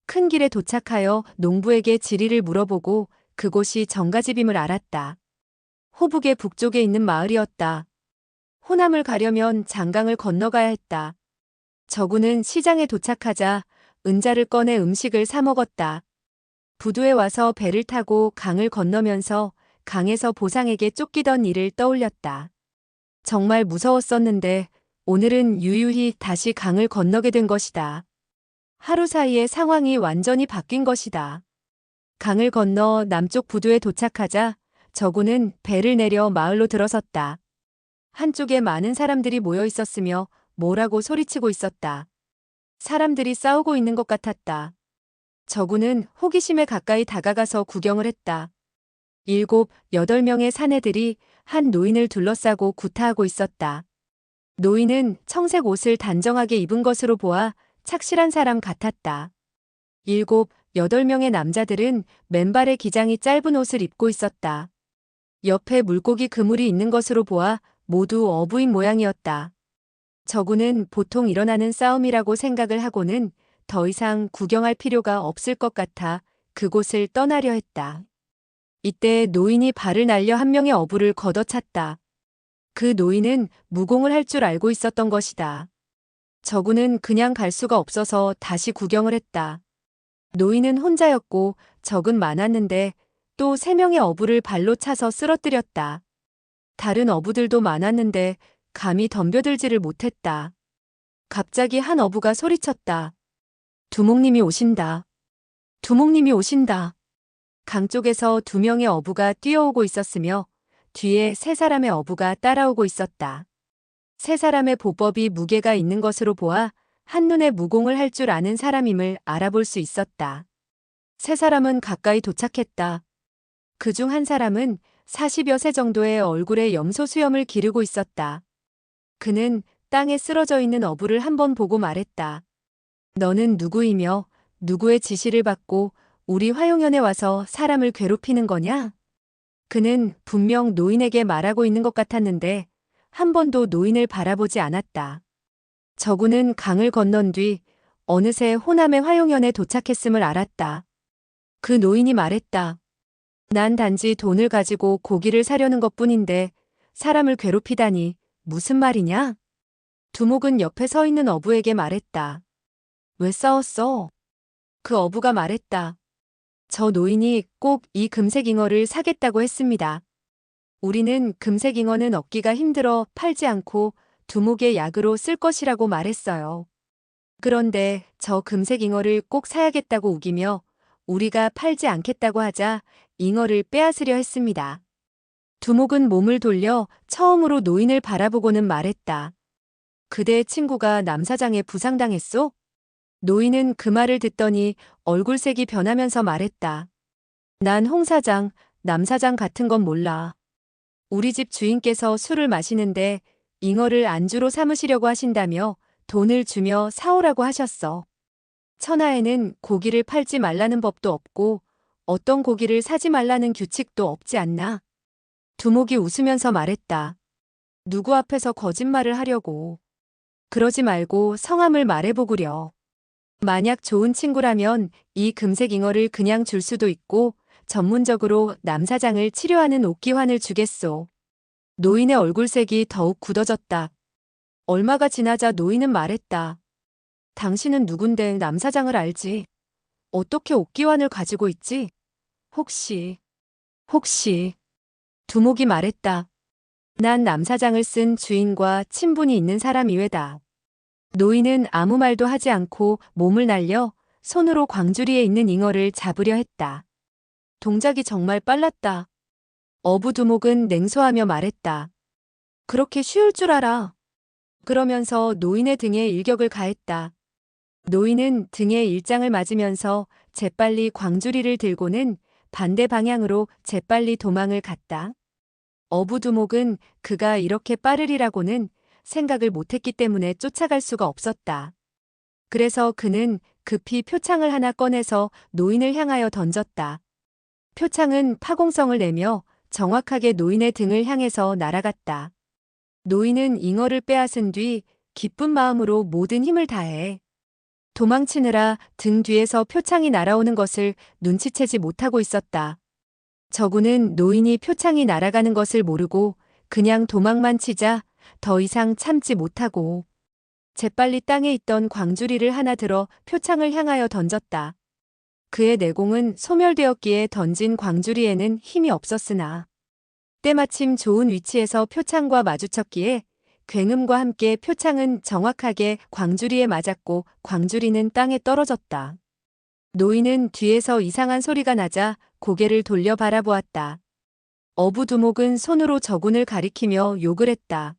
큰 길에 도착하여 농부에게 지리를 물어보고 그곳이 정가집임을 알았다. 호북의 북쪽에 있는 마을이었다. 호남을 가려면 장강을 건너가야 했다. 저구는 시장에 도착하자 은자를 꺼내 음식을 사 먹었다. 부두에 와서 배를 타고 강을 건너면서 강에서 보상에게 쫓기던 일을 떠올렸다. 정말 무서웠었는데 오늘은 유유히 다시 강을 건너게 된 것이다. 하루 사이에 상황이 완전히 바뀐 것이다. 강을 건너 남쪽 부두에 도착하자 저구는 배를 내려 마을로 들어섰다. 한쪽에 많은 사람들이 모여 있었으며 뭐라고 소리치고 있었다. 사람들이 싸우고 있는 것 같았다. 저구는 호기심에 가까이 다가가서 구경을 했다. 7, 8명의 사내들이 한 노인을 둘러싸고 구타하고 있었다. 노인은 청색 옷을 단정하게 입은 것으로 보아 착실한 사람 같았다. 7, 8명의 남자들은 맨발의 기장이 짧은 옷을 입고 있었다. 옆에 물고기 그물이 있는 것으로 보아 모두 어부인 모양이었다. 저구는 보통 일어나는 싸움이라고 생각을 하고는 더 이상 구경할 필요가 없을 것 같아 그곳을 떠나려 했다. 이때 노인이 발을 날려 한 명의 어부를 걷어찼다. 그 노인은 무공을 할 줄 알고 있었던 것이다. 저구는 그냥 갈 수가 없어서 다시 구경을 했다. 노인은 혼자였고 적은 많았는데 또 3명의 어부를 발로 차서 쓰러뜨렸다. 다른 어부들도 많았는데 감히 덤벼들지를 못했다. 갑자기 한 어부가 소리쳤다. 두목님이 오신다. 두목님이 오신다. 강 쪽에서 2명의 어부가 뛰어오고 있었으며 뒤에 3사람의 어부가 따라오고 있었다. 3사람의 보법이 무게가 있는 것으로 보아 한눈에 무공을 할 줄 아는 사람임을 알아볼 수 있었다. 3사람은 가까이 도착했다. 그중 한 사람은 40여 세 정도의 얼굴에 염소 수염을 기르고 있었다. 그는 땅에 쓰러져 있는 어부를 한번 보고 말했다. 너는 누구이며 누구의 지시를 받고 우리 화용연에 와서 사람을 괴롭히는 거냐? 그는 분명 노인에게 말하고 있는 것 같았는데 한 번도 노인을 바라보지 않았다. 저구는 강을 건넌 뒤 어느새 호남의 화용연에 도착했음을 알았다. 그 노인이 말했다. 난 단지 돈을 가지고 고기를 사려는 것뿐인데 사람을 괴롭히다니 무슨 말이냐? 두목은 옆에 서 있는 어부에게 말했다. 왜 싸웠어? 그 어부가 말했다. 저 노인이 꼭 이 금색 잉어를 사겠다고 했습니다. 우리는 금색 잉어는 얻기가 힘들어 팔지 않고 두목의 약으로 쓸 것이라고 말했어요. 그런데 저 금색 잉어를 꼭 사야겠다고 우기며 우리가 팔지 않겠다고 하자 잉어를 빼앗으려 했습니다. 두목은 몸을 돌려 처음으로 노인을 바라보고는 말했다. 그대의 친구가 남사장에 부상당했소? 노인은 그 말을 듣더니 얼굴색이 변하면서 말했다. 난 홍사장, 남사장 같은 건 몰라. 우리 집 주인께서 술을 마시는데 잉어를 안주로 삼으시려고 하신다며 돈을 주며 사오라고 하셨어. 천하에는 고기를 팔지 말라는 법도 없고 어떤 고기를 사지 말라는 규칙도 없지 않나. 두목이 웃으면서 말했다. 누구 앞에서 거짓말을 하려고. 그러지 말고 성함을 말해보구려. 만약 좋은 친구라면 이 금색 잉어를 그냥 줄 수도 있고 전문적으로 남사장을 치료하는 옥기환을 주겠소. 노인의 얼굴색이 더욱 굳어졌다. 얼마가 지나자 노인은 말했다. 당신은 누군데 남사장을 알지? 어떻게 옥기환을 가지고 있지? 혹시. 두목이 말했다. 난 남사장을 쓴 주인과 친분이 있는 사람 이외다. 노인은 아무 말도 하지 않고 몸을 날려 손으로 광주리에 있는 잉어를 잡으려 했다. 동작이 정말 빨랐다. 어부 두목은 냉소하며 말했다. 그렇게 쉬울 줄 알아. 그러면서 노인의 등에 일격을 가했다. 노인은 등에 일장을 맞으면서 재빨리 광주리를 들고는 반대 방향으로 재빨리 도망을 갔다. 어부 두목은 그가 이렇게 빠르리라고는 생각을 못했기 때문에 쫓아갈 수가 없었다. 그래서 그는 급히 표창을 하나 꺼내서 노인을 향하여 던졌다. 표창은 파공성을 내며 정확하게 노인의 등을 향해서 날아갔다. 노인은 잉어를 빼앗은 뒤 기쁜 마음으로 모든 힘을 다해 도망치느라 등 뒤에서 표창이 날아오는 것을 눈치채지 못하고 있었다. 저구는 노인이 표창이 날아가는 것을 모르고 그냥 도망만 치자 더 이상 참지 못하고 재빨리 땅에 있던 광주리를 하나 들어 표창을 향하여 던졌다. 그의 내공은 소멸되었기에 던진 광주리에는 힘이 없었으나 때마침 좋은 위치에서 표창과 마주쳤기에 굉음과 함께 표창은 정확하게 광주리에 맞았고 광주리는 땅에 떨어졌다. 노인은 뒤에서 이상한 소리가 나자 고개를 돌려 바라보았다. 어부두목은 손으로 저군을 가리키며 욕을 했다.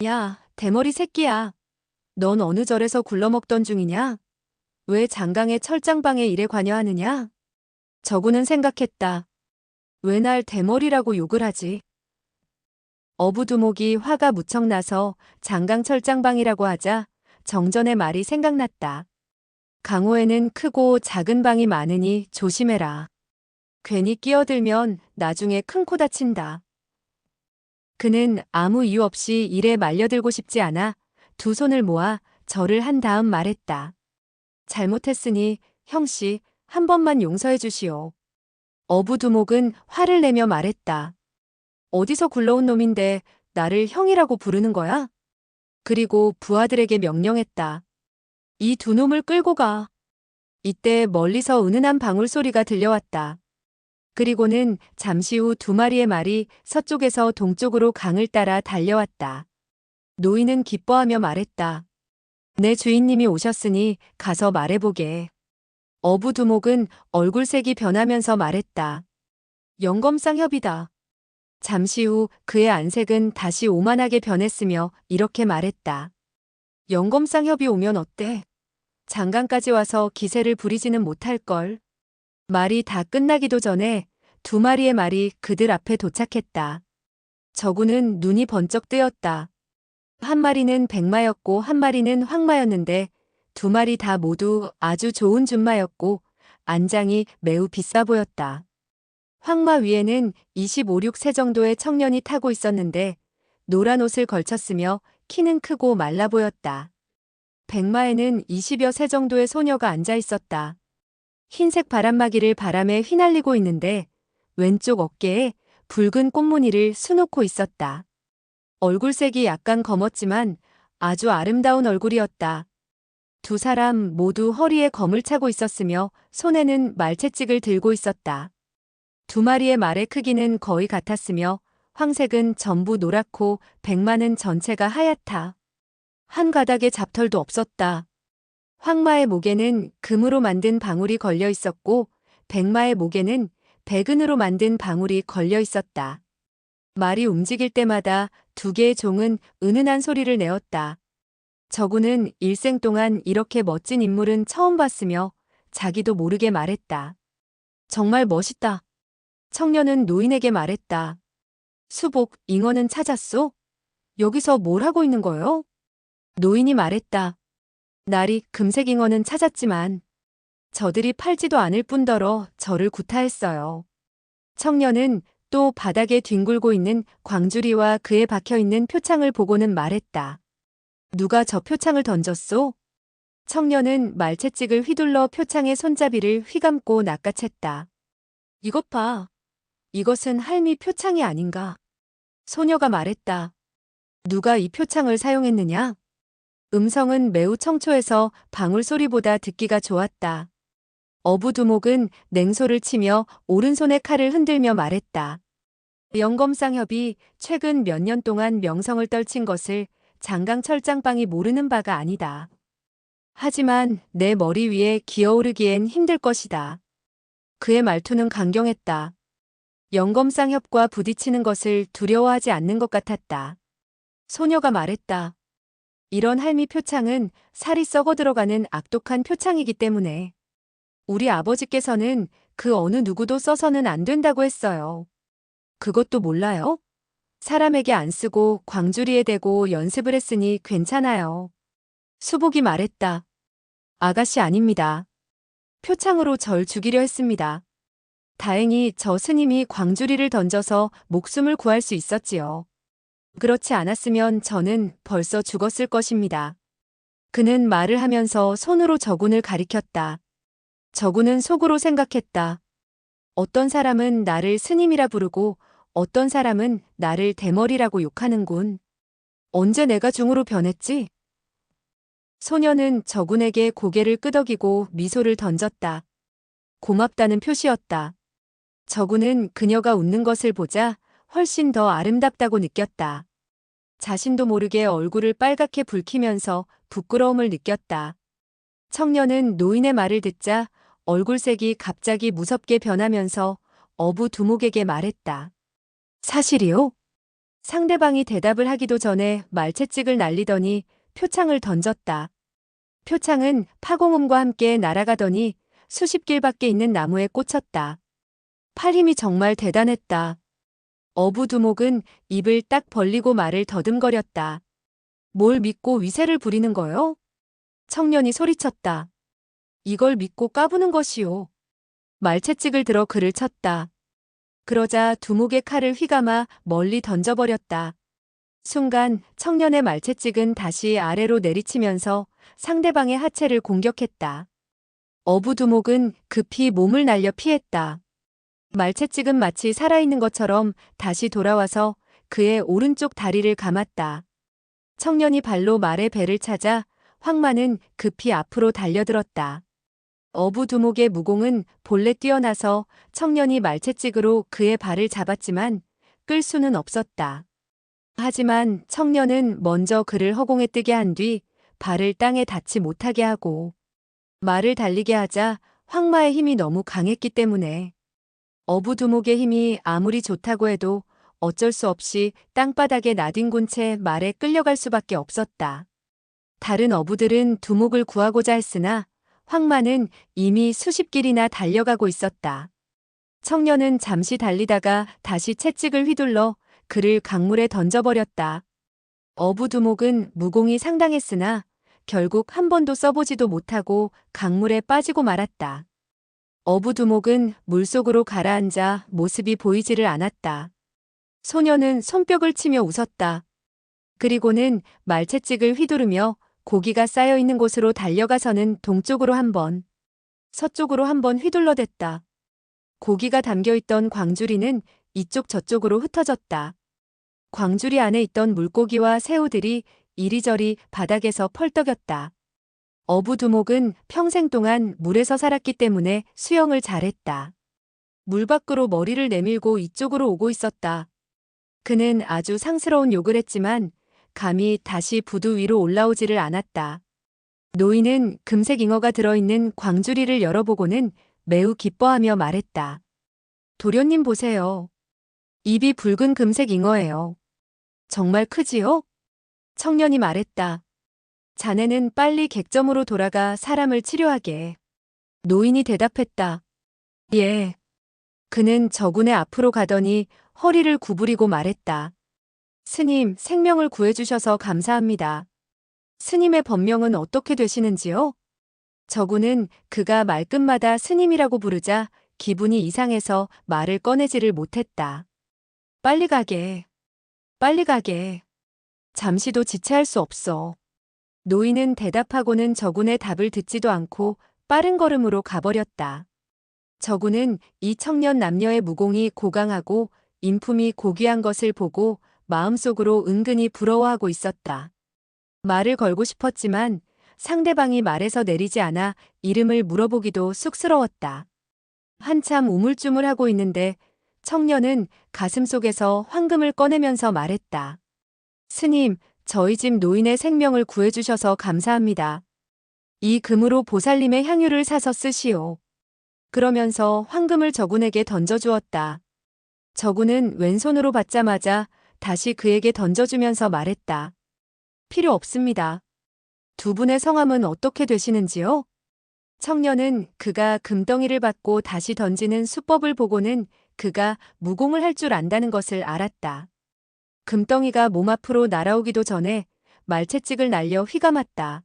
야, 대머리 새끼야. 넌 어느 절에서 굴러먹던 중이냐? 왜 장강의 철장방에 일에 관여하느냐? 저군은 생각했다. 왜 날 대머리라고 욕을 하지? 어부두목이 화가 무척 나서 장강 철장방이라고 하자 정전의 말이 생각났다. 강호에는 크고 작은 방이 많으니 조심해라. 괜히 끼어들면 나중에 큰 코 다친다. 그는 아무 이유 없이 일에 말려들고 싶지 않아 두 손을 모아 절을 한 다음 말했다. 잘못했으니 형씨 한 번만 용서해 주시오. 어부두목은 화를 내며 말했다. 어디서 굴러온 놈인데 나를 형이라고 부르는 거야? 그리고 부하들에게 명령했다. 이 두 놈을 끌고 가. 이때 멀리서 은은한 방울소리가 들려왔다. 그리고는 잠시 후 두 마리의 말이 서쪽에서 동쪽으로 강을 따라 달려왔다. 노인은 기뻐하며 말했다. 내 주인님이 오셨으니 가서 말해보게. 어부두목은 얼굴색이 변하면서 말했다. 영검상협이다. 잠시 후 그의 안색은 다시 오만하게 변했으며 이렇게 말했다. 영검상협이 오면 어때? 장강까지 와서 기세를 부리지는 못할걸. 말이 다 끝나기도 전에 두 마리의 말이 그들 앞에 도착했다. 저구는 눈이 번쩍 뜨였다. 한 마리는 백마였고 한 마리는 황마였는데 두 마리 다 모두 아주 좋은 준마였고 안장이 매우 비싸 보였다. 황마 위에는 25, 6세 정도의 청년이 타고 있었는데 노란 옷을 걸쳤으며 키는 크고 말라 보였다. 백마에는 20여 세 정도의 소녀가 앉아 있었다. 흰색 바람막이를 바람에 휘날리고 있는데 왼쪽 어깨에 붉은 꽃무늬를 수놓고 있었다. 얼굴색이 약간 검었지만 아주 아름다운 얼굴이었다. 두 사람 모두 허리에 검을 차고 있었으며 손에는 말채찍을 들고 있었다. 두 마리의 말의 크기는 거의 같았으며 황색은 전부 노랗고 백마는 전체가 하얗다. 한 가닥의 잡털도 없었다. 황마의 목에는 금으로 만든 방울이 걸려 있었고 백마의 목에는 백은으로 만든 방울이 걸려 있었다. 말이 움직일 때마다 두 개의 종은 은은한 소리를 내었다. 저구는 일생 동안 이렇게 멋진 인물은 처음 봤으며 자기도 모르게 말했다. 정말 멋있다. 청년은 노인에게 말했다. 수복, 잉어는 찾았소? 여기서 뭘 하고 있는 거요? 노인이 말했다. 날이 금색 잉어는 찾았지만 저들이 팔지도 않을 뿐더러 저를 구타했어요. 청년은 또 바닥에 뒹굴고 있는 광주리와 그에 박혀있는 표창을 보고는 말했다. 누가 저 표창을 던졌소? 청년은 말채찍을 휘둘러 표창의 손잡이를 휘감고 낚아챘다. 이것 봐. 이것은 할미 표창이 아닌가? 소녀가 말했다. 누가 이 표창을 사용했느냐? 음성은 매우 청초해서 방울소리보다 듣기가 좋았다. 어부두목은 냉소를 치며 오른손의 칼을 흔들며 말했다. 영검상협이 최근 몇 년 동안 명성을 떨친 것을 장강철장방이 모르는 바가 아니다. 하지만 내 머리 위에 기어오르기엔 힘들 것이다. 그의 말투는 강경했다. 영검상협과 부딪히는 것을 두려워하지 않는 것 같았다. 소녀가 말했다. 이런 할미 표창은 살이 썩어 들어가는 악독한 표창이기 때문에 우리 아버지께서는 그 어느 누구도 써서는 안 된다고 했어요. 그것도 몰라요? 사람에게 안 쓰고 광주리에 대고 연습을 했으니 괜찮아요. 수복이 말했다. 아가씨 아닙니다. 표창으로 절 죽이려 했습니다. 다행히 저 스님이 광주리를 던져서 목숨을 구할 수 있었지요. 그렇지 않았으면 저는 벌써 죽었을 것입니다. 그는 말을 하면서 손으로 저군을 가리켰다. 저군은 속으로 생각했다. 어떤 사람은 나를 스님이라 부르고 어떤 사람은 나를 대머리라고 욕하는군. 언제 내가 중으로 변했지? 소녀는 저군에게 고개를 끄덕이고 미소를 던졌다. 고맙다는 표시였다. 저군은 그녀가 웃는 것을 보자 훨씬 더 아름답다고 느꼈다. 자신도 모르게 얼굴을 빨갛게 붉히면서 부끄러움을 느꼈다. 청년은 노인의 말을 듣자 얼굴색이 갑자기 무섭게 변하면서 어부 두목에게 말했다. 사실이요? 상대방이 대답을 하기도 전에 말채찍을 날리더니 표창을 던졌다. 표창은 파공음과 함께 날아가더니 수십 길밖에 있는 나무에 꽂혔다. 팔 힘이 정말 대단했다. 어부 두목은 입을 딱 벌리고 말을 더듬거렸다. 뭘 믿고 위세를 부리는 거요? 청년이 소리쳤다. 이걸 믿고 까부는 것이요. 말채찍을 들어 그를 쳤다. 그러자 두목의 칼을 휘감아 멀리 던져버렸다. 순간 청년의 말채찍은 다시 아래로 내리치면서 상대방의 하체를 공격했다. 어부 두목은 급히 몸을 날려 피했다. 말채찍은 마치 살아있는 것처럼 다시 돌아와서 그의 오른쪽 다리를 감았다. 청년이 발로 말의 배를 찾아 황마는 급히 앞으로 달려들었다. 어부 두목의 무공은 본래 뛰어나서 청년이 말채찍으로 그의 발을 잡았지만 끌 수는 없었다. 하지만 청년은 먼저 그를 허공에 뜨게 한 뒤 발을 땅에 닿지 못하게 하고 말을 달리게 하자 황마의 힘이 너무 강했기 때문에 어부 두목의 힘이 아무리 좋다고 해도 어쩔 수 없이 땅바닥에 나뒹군 채 말에 끌려갈 수밖에 없었다. 다른 어부들은 두목을 구하고자 했으나 황마는 이미 수십 길이나 달려가고 있었다. 청년은 잠시 달리다가 다시 채찍을 휘둘러 그를 강물에 던져버렸다. 어부 두목은 무공이 상당했으나 결국 한 번도 써보지도 못하고 강물에 빠지고 말았다. 어부 두목은 물속으로 가라앉아 모습이 보이지를 않았다. 소녀는 손뼉을 치며 웃었다. 그리고는 말채찍을 휘두르며 고기가 쌓여있는 곳으로 달려가서는 동쪽으로 한 번, 서쪽으로 한 번 휘둘러댔다. 고기가 담겨있던 광주리는 이쪽 저쪽으로 흩어졌다. 광주리 안에 있던 물고기와 새우들이 이리저리 바닥에서 펄떡였다. 어부 두목은 평생 동안 물에서 살았기 때문에 수영을 잘했다. 물 밖으로 머리를 내밀고 이쪽으로 오고 있었다. 그는 아주 상스러운 욕을 했지만 감히 다시 부두 위로 올라오지를 않았다. 노인은 금색 잉어가 들어있는 광주리를 열어보고는 매우 기뻐하며 말했다. 도련님 보세요. 입이 붉은 금색 잉어예요. 정말 크지요? 청년이 말했다. 자네는 빨리 객점으로 돌아가 사람을 치료하게. 노인이 대답했다. 예. 그는 저군의 앞으로 가더니 허리를 구부리고 말했다. 스님, 생명을 구해주셔서 감사합니다. 스님의 법명은 어떻게 되시는지요? 저군은 그가 말끝마다 스님이라고 부르자 기분이 이상해서 말을 꺼내지를 못했다. 빨리 가게. 빨리 가게. 잠시도 지체할 수 없어. 노인은 대답하고는 저군의 답을 듣지도 않고 빠른 걸음으로 가버렸다. 저군은 이 청년 남녀의 무공이 고강하고 인품이 고귀한 것을 보고 마음속으로 은근히 부러워하고 있었다. 말을 걸고 싶었지만 상대방이 말에서 내리지 않아 이름을 물어보기도 쑥스러웠다. 한참 우물쭈물하고 있는데 청년은 가슴속에서 황금을 꺼내면서 말했다. 스님, 저희 집 노인의 생명을 구해주셔서 감사합니다. 이 금으로 보살님의 향유를 사서 쓰시오. 그러면서 황금을 저군에게 던져주었다. 저군은 왼손으로 받자마자 다시 그에게 던져주면서 말했다. 필요 없습니다. 두 분의 성함은 어떻게 되시는지요? 청년은 그가 금덩이를 받고 다시 던지는 수법을 보고는 그가 무공을 할 줄 안다는 것을 알았다. 금덩이가 몸 앞으로 날아오기도 전에 말채찍을 날려 휘감았다.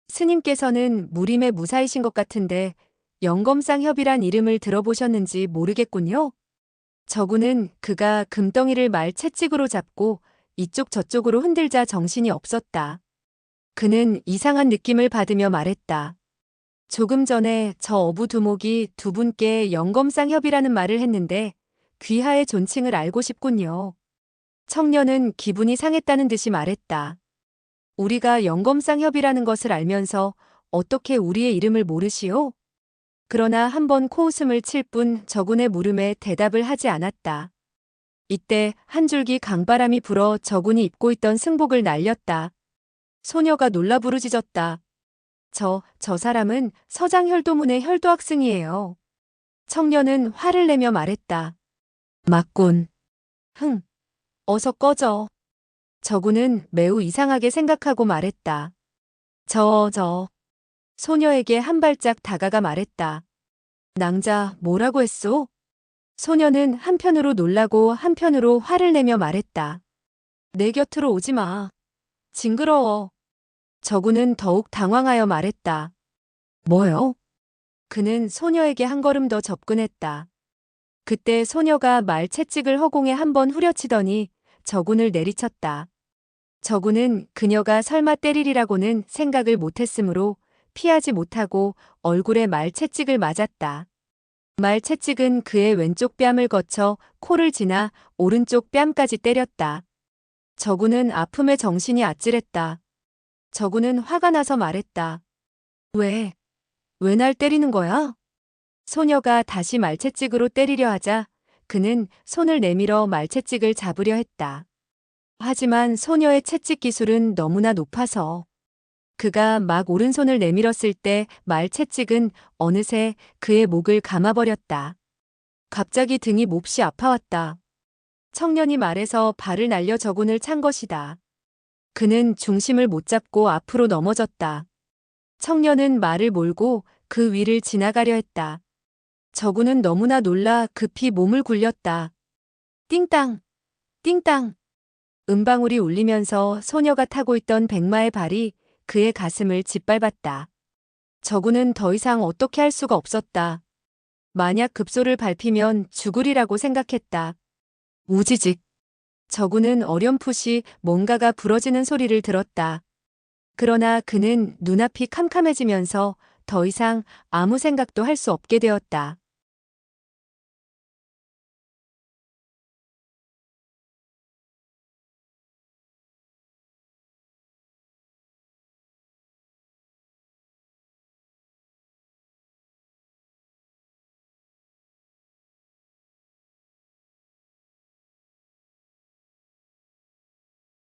스님께서는 무림의 무사이신 것 같은데 영검상협이란 이름을 들어보셨는지 모르겠군요. 저군은 그가 금덩이를 말채찍으로 잡고 이쪽 저쪽으로 흔들자 정신이 없었다. 그는 이상한 느낌을 받으며 말했다. 조금 전에 저 어부 두목이 두 분께 영검상협이라는 말을 했는데 귀하의 존칭을 알고 싶군요. 청년은 기분이 상했다는 듯이 말했다. 우리가 영검상협이라는 것을 알면서 어떻게 우리의 이름을 모르시오? 그러나 한번 코웃음을 칠 뿐 저군의 물음에 대답을 하지 않았다. 이때 한 줄기 강바람이 불어 저군이 입고 있던 승복을 날렸다. 소녀가 놀라 부르짖었다. 저 사람은 서장 혈도문의 혈도학승이에요. 청년은 화를 내며 말했다. 맞군. 흥, 어서 꺼져. 저군은 매우 이상하게 생각하고 말했다. 저. 소녀에게 한 발짝 다가가 말했다. 낭자, 뭐라고 했소? 소녀는 한편으로 놀라고 한편으로 화를 내며 말했다. 내 곁으로 오지 마. 징그러워. 저군은 더욱 당황하여 말했다. 뭐요? 그는 소녀에게 한 걸음 더 접근했다. 그때 소녀가 말 채찍을 허공에 한번 후려치더니 저군을 내리쳤다. 저군은 그녀가 설마 때리리라고는 생각을 못했으므로 피하지 못하고 얼굴에 말 채찍을 맞았다. 말 채찍은 그의 왼쪽 뺨을 거쳐 코를 지나 오른쪽 뺨까지 때렸다. 저군은 아픔에 정신이 아찔했다. 저군은 화가 나서 말했다. 왜 날 때리는 거야? 소녀가 다시 말채찍으로 때리려 하자 그는 손을 내밀어 말채찍을 잡으려 했다. 하지만 소녀의 채찍 기술은 너무나 높아서 그가 막 오른손을 내밀었을 때 말채찍은 어느새 그의 목을 감아버렸다. 갑자기 등이 몹시 아파왔다. 청년이 말에서 발을 날려 저군을 찬 것이다. 그는 중심을 못 잡고 앞으로 넘어졌다. 청년은 말을 몰고 그 위를 지나가려 했다. 저군은 너무나 놀라 급히 몸을 굴렸다. 띵땅, 띵땅. 음방울이 울리면서 소녀가 타고 있던 백마의 발이 그의 가슴을 짓밟았다. 저군은 더 이상 어떻게 할 수가 없었다. 만약 급소를 밟히면 죽으리라고 생각했다. 우지직. 저군은 어렴풋이 뭔가가 부러지는 소리를 들었다. 그러나 그는 눈앞이 캄캄해지면서 더 이상 아무 생각도 할 수 없게 되었다.